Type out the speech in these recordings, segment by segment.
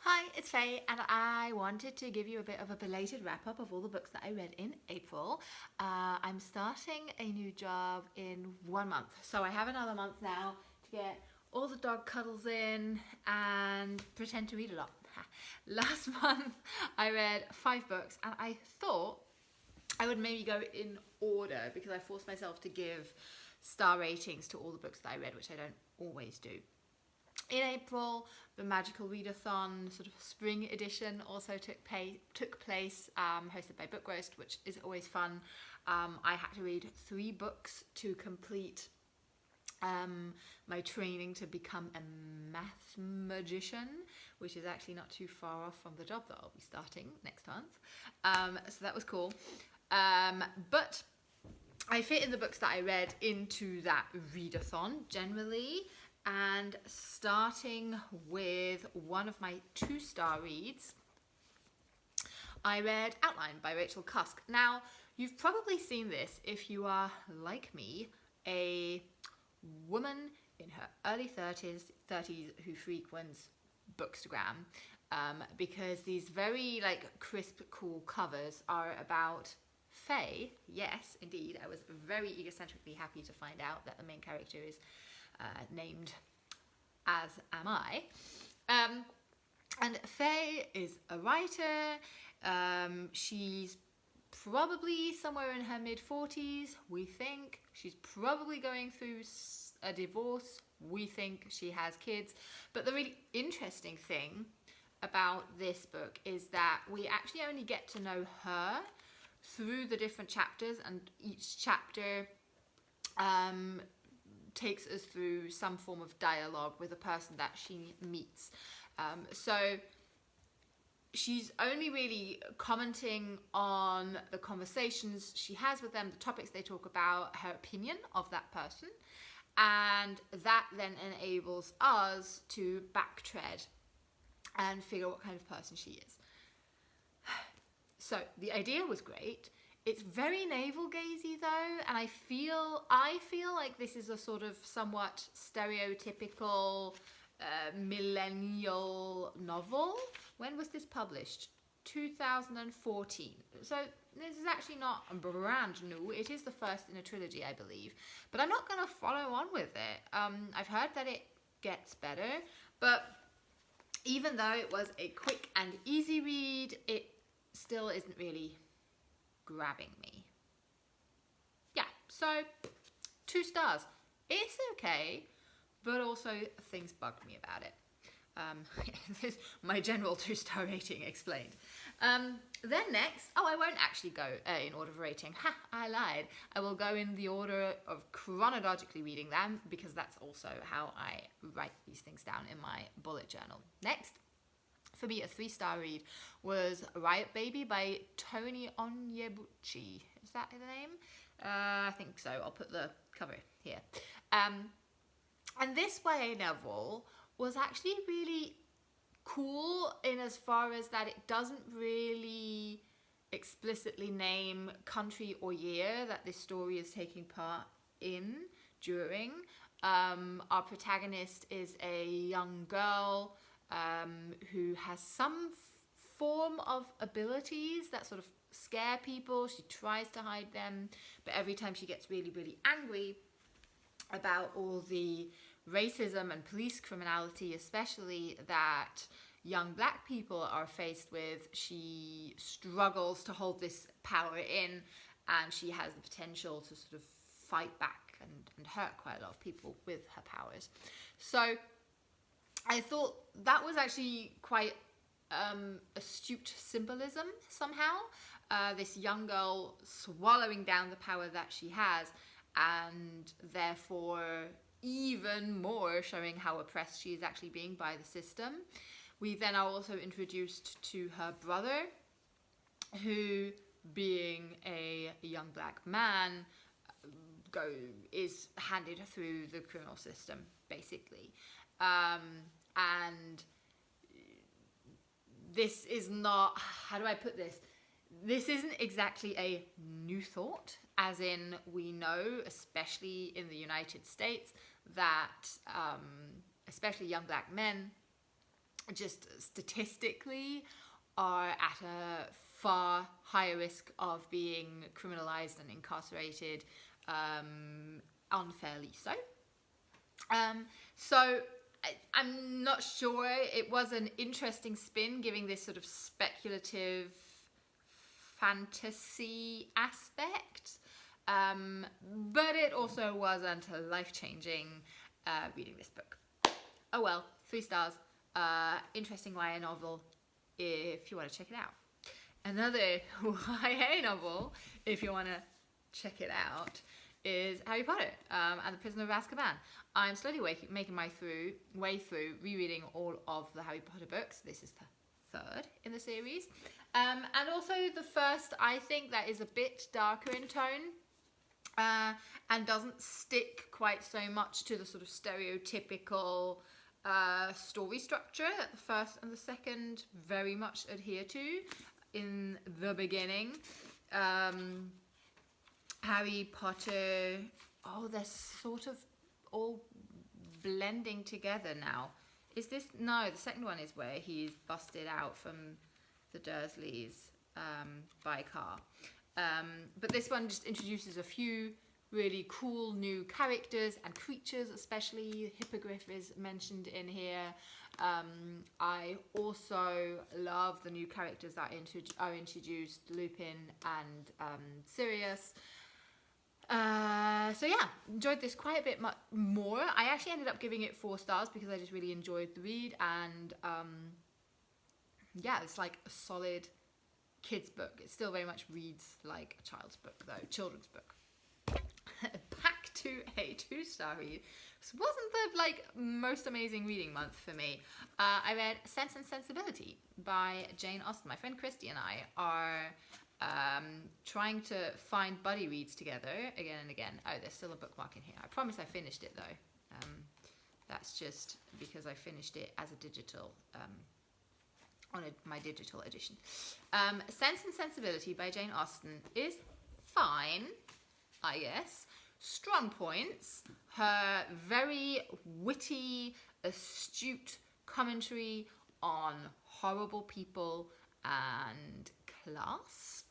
Hi, it's Faye, and I wanted to give you a bit of a belated wrap up of all the books that I read in April. I'm starting a new job in 1 month, so I have another month now to get all the dog cuddles in and pretend to read a lot. Last month I read 5 books, and I thought I would maybe go in order because I forced myself to give star ratings to all the books that I read, which I don't always do. In April, the Magical Readathon sort of spring edition also took place, hosted by Book Roast, which is always fun. I had to read 3 books to complete my training to become a math magician, which is actually not too far off from the job that I'll be starting next month. So that was cool. But I fit in the books that I read into that readathon generally. And starting with one of my 2-star reads, I read Outline by Rachel Cusk. Now, you've probably seen this if you are, like me, a woman in her early 30s who frequents Bookstagram, because these very crisp, cool covers are about Faye. Yes, indeed, I was very egocentrically happy to find out that the main character is named as am I. And Faye is a writer. She's probably somewhere in her mid-40s, we think. She's probably going through a divorce. We think she has kids. But the really interesting thing about this book is that we actually only get to know her through the different chapters, and each chapter takes us through some form of dialogue with a person that she meets. So she's only really commenting on the conversations she has with them, the topics they talk about, her opinion of that person, and that then enables us to backtread and figure out what kind of person she is. So the idea was great. It's very navel-gazy though, and I feel like this is a sort of somewhat stereotypical millennial novel. When was this published? 2014. So this is actually not brand new. It is the first in a trilogy, I believe. But I'm not going to follow on with it. I've heard that it gets better, but even though it was a quick and easy read, it still isn't really grabbing me. Yeah, so 2 stars. It's okay, but also things bugged me about it. This is my general 2-star rating explained. Then next, I won't actually go in order of rating. Ha, I lied. I will go in the order of chronologically reading them, because that's also how I write these things down in my bullet journal. Next, for me, a 3-star read was Riot Baby by Tony Onyebuchi. Is that the name? I think so. I'll put the cover here. And this YA novel was actually really cool in as far as that it doesn't really explicitly name country or year that this story is taking part in during. Our protagonist is a young girl who has some form of abilities that sort of scare people. She tries to hide them, but every time she gets really, really angry about all the racism and police criminality, especially that young black people are faced with, she struggles to hold this power in, and she has the potential to sort of fight back and hurt quite a lot of people with her powers. So I thought that was actually quite astute symbolism somehow. This young girl swallowing down the power that she has, and therefore even more showing how oppressed she is actually being by the system. We then are also introduced to her brother, who, being a young black man, is handed through the criminal system, basically. And this is not, how do I put this? This isn't exactly a new thought, as in we know, especially in the United States, that especially young black men just statistically are at a far higher risk of being criminalized and incarcerated, unfairly so. I'm not sure. It was an interesting spin, giving this sort of speculative fantasy aspect. But it also wasn't life-changing reading this book. Oh well, 3 stars. Interesting YA novel if you want to check it out. Another YA novel, if you want to check it out, is Harry Potter and the Prisoner of Azkaban. I'm slowly making my way through rereading all of the Harry Potter books. This is the 3rd in the series. And also the first, I think, that is a bit darker in tone and doesn't stick quite so much to the sort of stereotypical story structure that the first and the second very much adhere to in the beginning. Harry Potter, they're sort of all blending together now. Is this? No, the second one is where he's busted out from the Dursleys by car. But this one just introduces a few really cool new characters and creatures, especially Hippogriff is mentioned in here. I also love the new characters that are introduced, Lupin and Sirius. So yeah, enjoyed this quite a bit more. I actually ended up giving it 4 stars because I just really enjoyed the read, and yeah, it's like a solid kids book. It still very much reads like a child's book though, children's book. Back to a 2-star read. This wasn't the most amazing reading month for me. I read Sense and Sensibility by Jane Austen. My friend Christy and I are trying to find buddy reads together again and again. Oh, there's still a bookmark in here. I promise I finished it though. That's just because I finished it as a digital, on my digital edition. Sense and Sensibility by Jane Austen is fine, I guess. Strong points: her very witty, astute commentary on horrible people and class.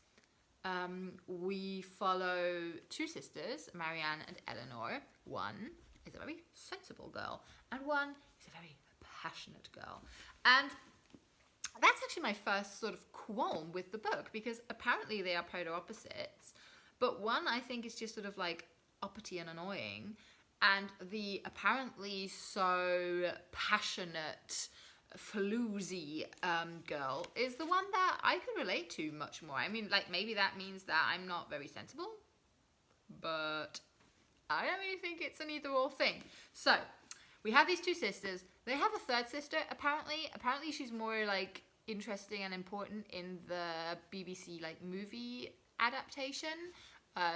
We follow 2 sisters, Marianne and Eleanor. One is a very sensible girl, and one is a very passionate girl. And that's actually my first sort of qualm with the book, because apparently they are polar opposites, but one I think is just sort of uppity and annoying, and the apparently so passionate, floozy girl is the one that I could relate to much more. I mean, maybe that means that I'm not very sensible, but I don't really think it's an either or thing. So we have these 2 sisters. They have a 3rd sister, apparently she's more interesting and important in the BBC movie adaptation.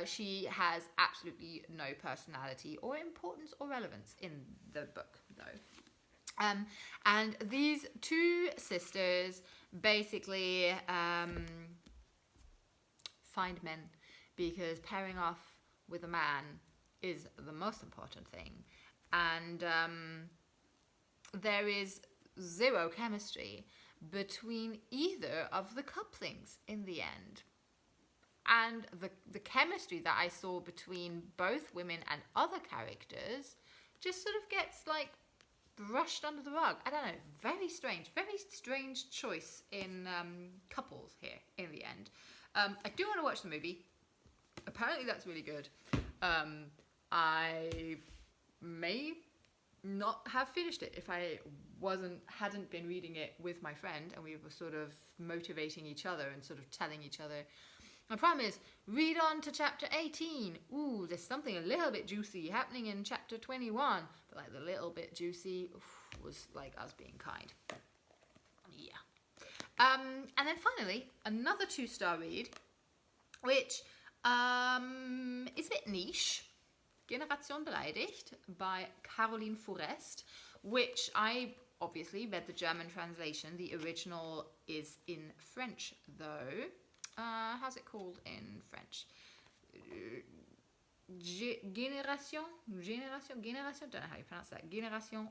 She has absolutely no personality or importance or relevance in the book though. And these 2 sisters basically find men, because pairing off with a man is the most important thing. And there is 0 chemistry between either of the couplings in the end. And the chemistry that I saw between both women and other characters just sort of gets brushed under the rug. I don't know, very strange choice in couples here in the end. I do want to watch the movie. Apparently that's really good. I may not have finished it if I hadn't been reading it with my friend and we were sort of motivating each other and sort of telling each other, my problem is, read on to chapter 18. Ooh, there's something a little bit juicy happening in chapter 21. But the little bit juicy was us being kind. Yeah. And then finally, another 2-star read, which is a bit niche. Generation Beleidigt by Caroline Forrest, which I obviously read the German translation. The original is in French though. How's it called in French? Génération, don't know how you pronounce that. Génération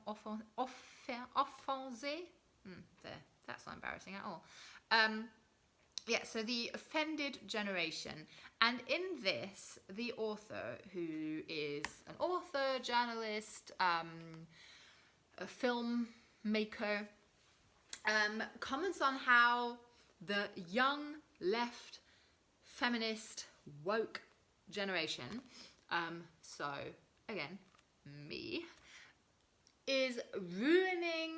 offensée, There, that's not embarrassing at all. Yeah, so the offended generation. And in this, the author, who is an author, journalist, a filmmaker, comments on how the young left feminist woke generation, so again, me, is ruining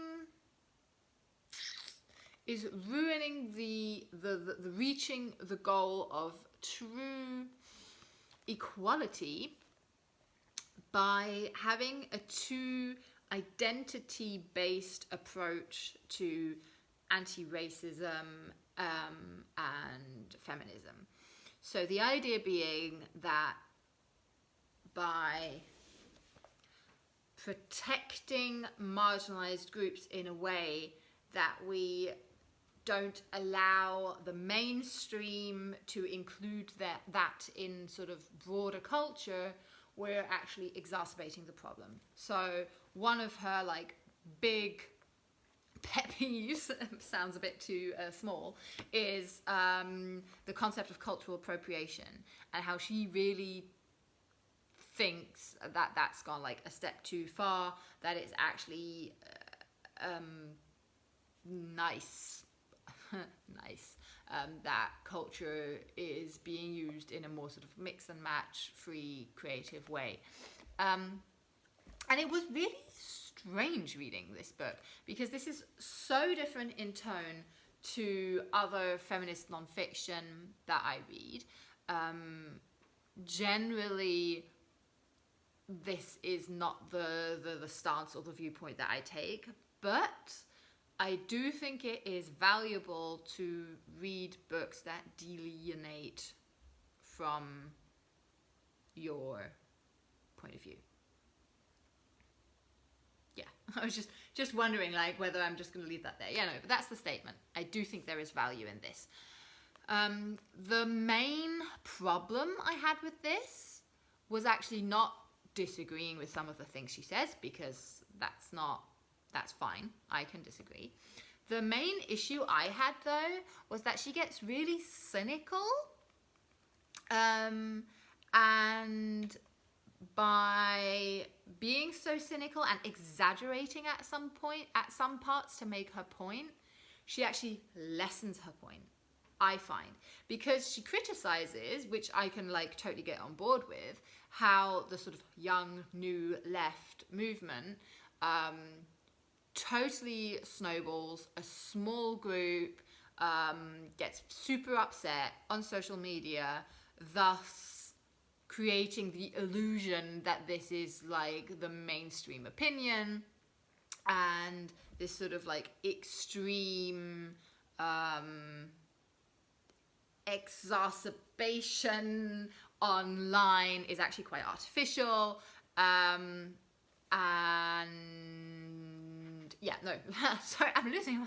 the reaching the goal of true equality by having a too identity-based approach to anti-racism and feminism. So the idea being that by protecting marginalized groups in a way that we don't allow the mainstream to include that in sort of broader culture, we're actually exacerbating the problem. So one of her like big pet peeves, sounds a bit too small, is the concept of cultural appropriation, and how she really thinks that that's gone like a step too far, that it's actually nice that culture is being used in a more sort of mix and match free creative way, and it was really strange reading this book, because this is so different in tone to other feminist nonfiction that I read. Generally, this is not the stance or the viewpoint that I take, but I do think it is valuable to read books that delineate from your point of view. Yeah, I was just wondering like whether I'm just going to leave that there. Yeah, no, but that's the statement. I do think there is value in this. The main problem I had with this was actually not disagreeing with some of the things she says, because that's fine. I can disagree. The main issue I had, though, was that she gets really cynical. And by being so cynical and exaggerating at some parts to make her point, she actually lessens her point, I find. Because she criticizes, which I can like totally get on board with, how the sort of young, new left movement totally snowballs. A small group gets super upset on social media, thus creating the illusion that this is like the mainstream opinion, and this sort of like extreme exacerbation online is actually quite artificial. And yeah, no, sorry, I'm losing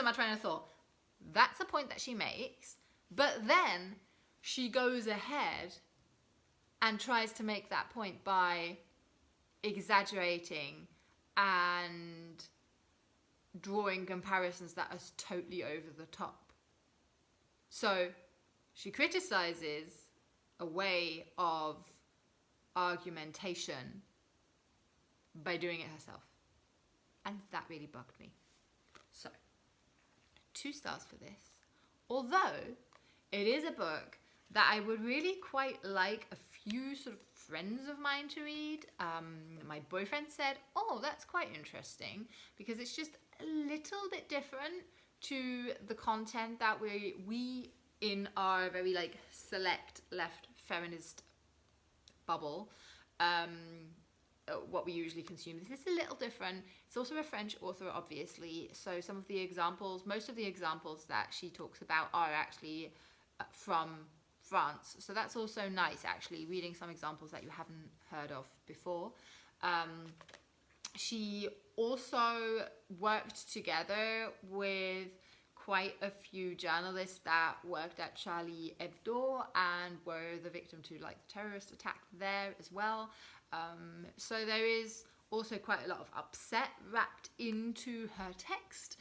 my train of thought. That's a point that she makes, but then she goes ahead and tries to make that point by exaggerating and drawing comparisons that are totally over the top. So she criticizes a way of argumentation by doing it herself. And that really bugged me. So, 2 stars for this. Although it is a book that I would really quite like a few sort of friends of mine to read. My boyfriend said, oh, that's quite interesting, because it's just a little bit different to the content that we in our very like select left feminist bubble, what we usually consume. This is a little different. It's also a French author, obviously, so some of the examples, most of the examples that she talks about are actually from France, so that's also nice, actually, reading some examples that you haven't heard of before. She also worked together with quite a few journalists that worked at Charlie Hebdo and were the victim to like the terrorist attack there as well. So there is also quite a lot of upset wrapped into her text.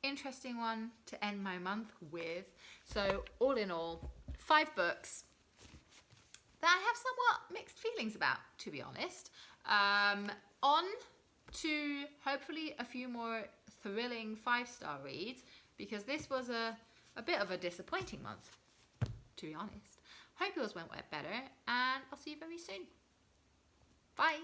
Interesting one to end my month with. So all in all, 5 books that I have somewhat mixed feelings about, to be honest. On to hopefully a few more thrilling 5-star reads, because this was a bit of a disappointing month, to be honest. Hope yours went better, and I'll see you very soon. Bye.